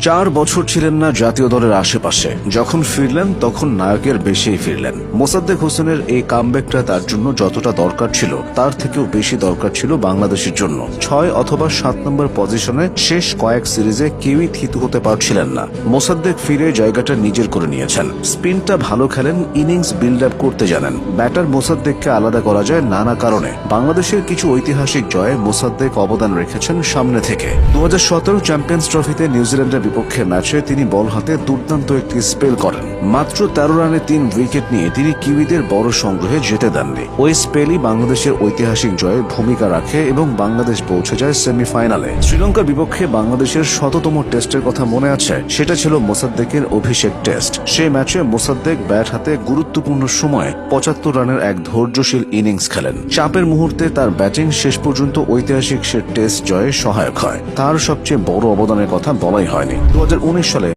4 বছর ছিলেন না জাতীয় দলের আশেপাশে। যখন ফিরলেন তখন নায়কের বেশেই ফিরলেন। মোসাদ্দেক হোসেনের এই কামব্যাকটা তার জন্য যতটা দরকার ছিল তার থেকেও বেশি দরকার ছিল বাংলাদেশের জন্য। 6 অথবা 7 নম্বর পজিশনে শেষ কয়েক সিরিজে কেউই থিতু হতে পারছিলেন না। মোসাদ্দেক ফিরে জায়গাটা নিজের করে নিয়েছেন। স্পিনটা ভালো খেলেন, ইনিংস বিল্ড আপ করতে জানেন। ব্যাটার মোসাদ্দেককে আলাদা করা যায় নানা কারণে। বাংলাদেশের কিছু ঐতিহাসিক জয়ে মোসাদ্দেক অবদান রেখেছেন সামনে থেকে। 2017 চ্যাম্পিয়ন্স ট্রফিতে নিউজিল্যান্ডের বিপক্ষে ম্যাচে তিনি বল হাতে দুর্দান্ত একটি স্পেল করেন। মাত্র 13 রানে 3 উইকেট নিয়ে তিনি কিউইদের বড় সংগ্রহে যেতে দেননি। ওই স্পেলই বাংলাদেশের ঐতিহাসিক জয়ে ভূমিকা রাখে এবং বাংলাদেশ পৌঁছে যায় সেমিফাইনালে। শ্রীলঙ্কার বিপক্ষে বাংলাদেশের 100তম টেস্টের কথা মনে আছে? সেটা ছিল মোসাদ্দেকের অভিষেক টেস্ট। সেই ম্যাচে মোসাদ্দেক ব্যাট হাতে গুরুত্বপূর্ণ সময়ে 75 রানের এক ধৈর্যশীল ইনিংস খেলেন। চাপের মুহূর্তে তার ব্যাটিং শেষ পর্যন্ত ঐতিহাসিক সে টেস্ট জয়ে সহায়ক হয়। তার সবচেয়ে বড় অবদানের কথা বলাই হয়নি। 2019 সালে